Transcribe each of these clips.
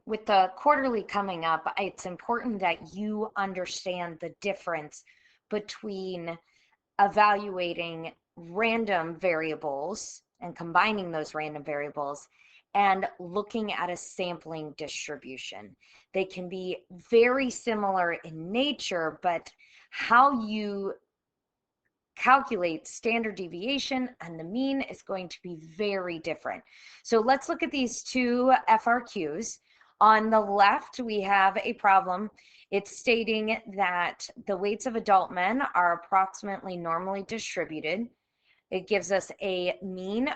with the quarterly coming up, it's important that you understand the difference between evaluating random variables and combining those random variables and looking at a sampling distribution. They can be very similar in nature, but how you calculate standard deviation and the mean is going to be very different. So let's look at these two FRQs. On the left, we have a problem. It's stating that the weights of adult men are approximately normally distributed. It gives us a mean,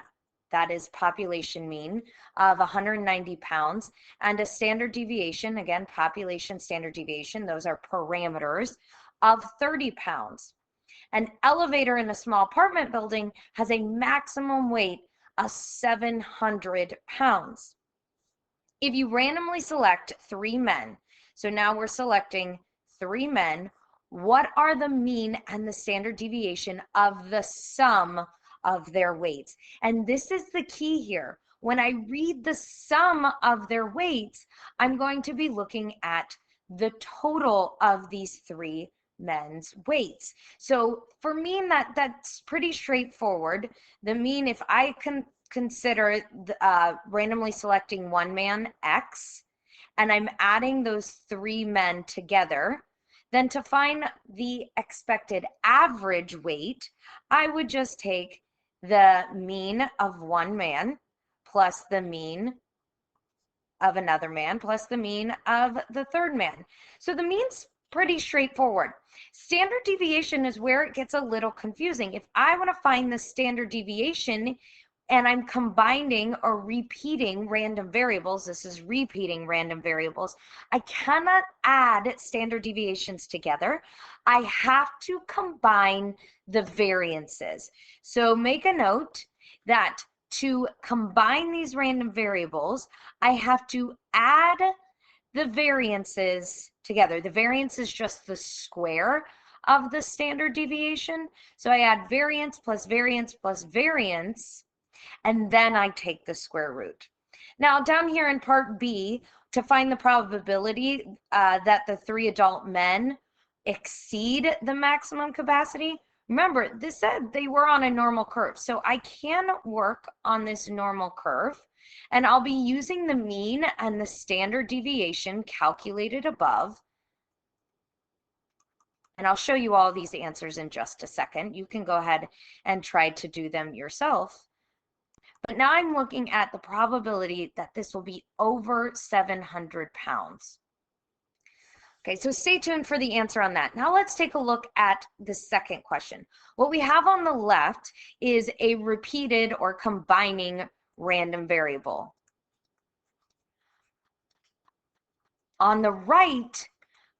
that is population mean, of 190 pounds, and a standard deviation, again, population standard deviation, those are parameters, of 30 pounds. An elevator in a small apartment building has a maximum weight of 700 pounds. If you randomly select 3 men, so now we're selecting 3 men, what are the mean and the standard deviation of the sum of their weights? And this is the key here. When I read the sum of their weights, I'm going to be looking at the total of these 3 men's weights. So for mean, that's pretty straightforward. The mean, if I can consider randomly selecting 1 man X, and I'm adding those 3 men together, then to find the expected average weight, I would just take the mean of 1 man plus the mean of another man plus the mean of the 3rd man. So the mean's pretty straightforward. Standard deviation is where it gets a little confusing. If I want to find the standard deviation and I'm combining or repeating random variables, this is repeating random variables, I cannot add standard deviations together. I have to combine the variances. So make a note that to combine these random variables, I have to add the variances together. The variance is just the square of the standard deviation. So I add variance plus variance plus variance, and then I take the square root. Now down here in part B, to find the probability that the 3 adult men exceed the maximum capacity, remember, this said they were on a normal curve. So I can work on this normal curve, and I'll be using the mean and the standard deviation calculated above. And I'll show you all these answers in just a second. You can go ahead and try to do them yourself. But now I'm looking at the probability that this will be over 700 pounds. Okay, so stay tuned for the answer on that. Now let's take a look at the second question. What we have on the left is a repeated or combining random variable. On the right,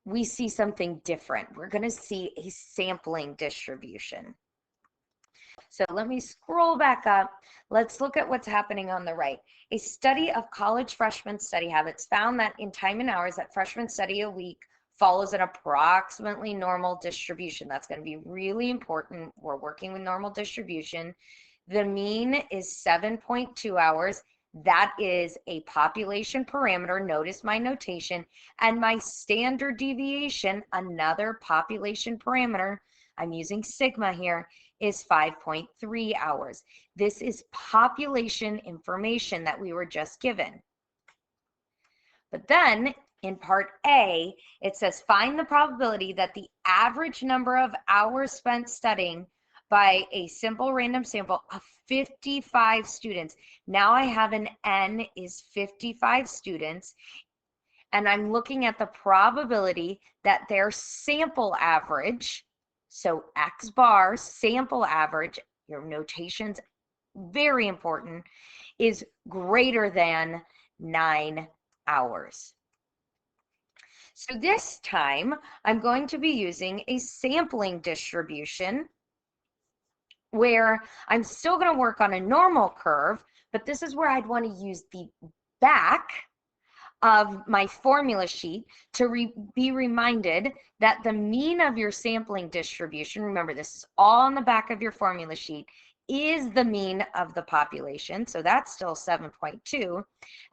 we see something different. We're going to see a sampling distribution. So let me scroll back up. Let's look at what's happening on the right. A study of college freshmen study habits found that in time and hours that freshmen study a week follows an approximately normal distribution. That's going to be really important. We're working with normal distribution. The mean is 7.2 hours. That is a population parameter. Notice my notation. And my standard deviation, another population parameter, I'm using sigma here, is 5.3 hours. This is population information that we were just given. But then in part A, it says find the probability that the average number of hours spent studying by a simple random sample of 55 students. Now I have an N is 55 students, and I'm looking at the probability that their sample average, so X bar sample average, your notation's very important, is greater than 9 hours. So this time I'm going to be using a sampling distribution where I'm still going to work on a normal curve, but this is where I'd want to use the back of my formula sheet to be reminded that the mean of your sampling distribution, remember this is all on the back of your formula sheet, is the mean of the population, so that's still 7.2,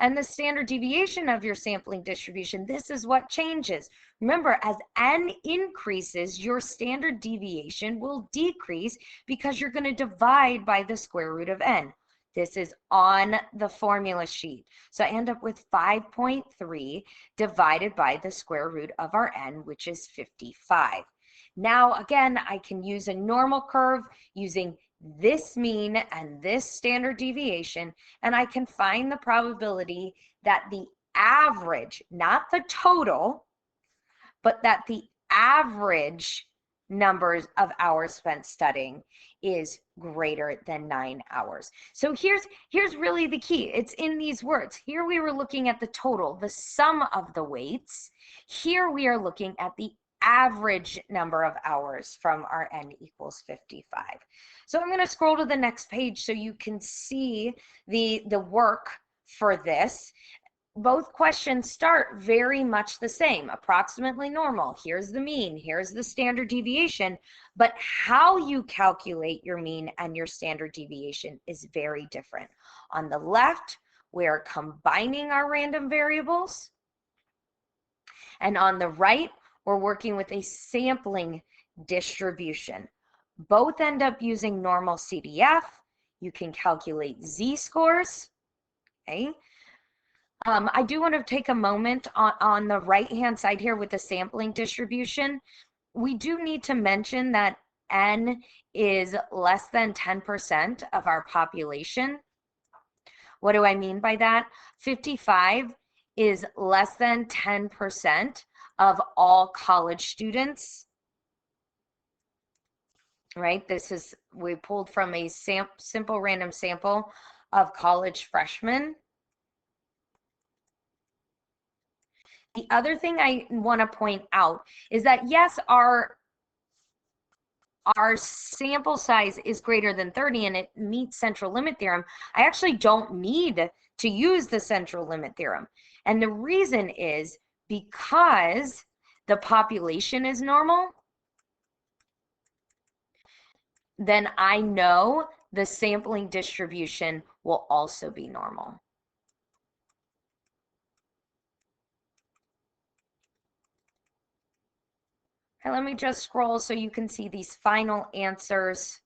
and the standard deviation of your sampling distribution, this is what changes. Remember, as n increases, your standard deviation will decrease because you're going to divide by the square root of n. This is on the formula sheet. So I end up with 5.3 divided by the square root of our n, which is 55. Now, again, I can use a normal curve using this mean and this standard deviation, and I can find the probability that the average, not the total, but that the average numbers of hours spent studying is greater than 9 hours. So here's really the key. It's in these words. Here we were looking at the total, the sum of the weights. Here we are looking at the average number of hours from our n equals 55. So I'm going to scroll to the next page so you can see the work for this. Both questions start very much the same, approximately normal. Here's the mean, here's the standard deviation, but how you calculate your mean and your standard deviation is very different. On the left, we're combining our random variables, and on the right, we're working with a sampling distribution. Both end up using normal CDF. You can calculate z-scores, okay? I do want to take a moment on the right-hand side here with the sampling distribution. We do need to mention that n is less than 10% of our population. What do I mean by that? 55 is less than 10% of all college students, right? We pulled from a simple random sample of college freshmen. The other thing I want to point out is that, yes, our sample size is greater than 30 and it meets central limit theorem. I actually don't need to use the central limit theorem. And the reason is because the population is normal, then I know the sampling distribution will also be normal. And let me just scroll so you can see these final answers.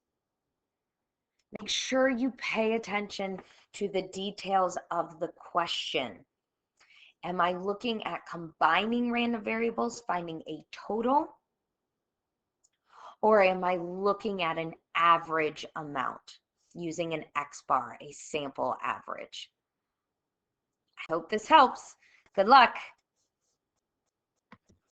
Make sure you pay attention to the details of the question. Am I looking at combining random variables, finding a total? Or am I looking at an average amount using an X-bar, a sample average? I hope this helps. Good luck.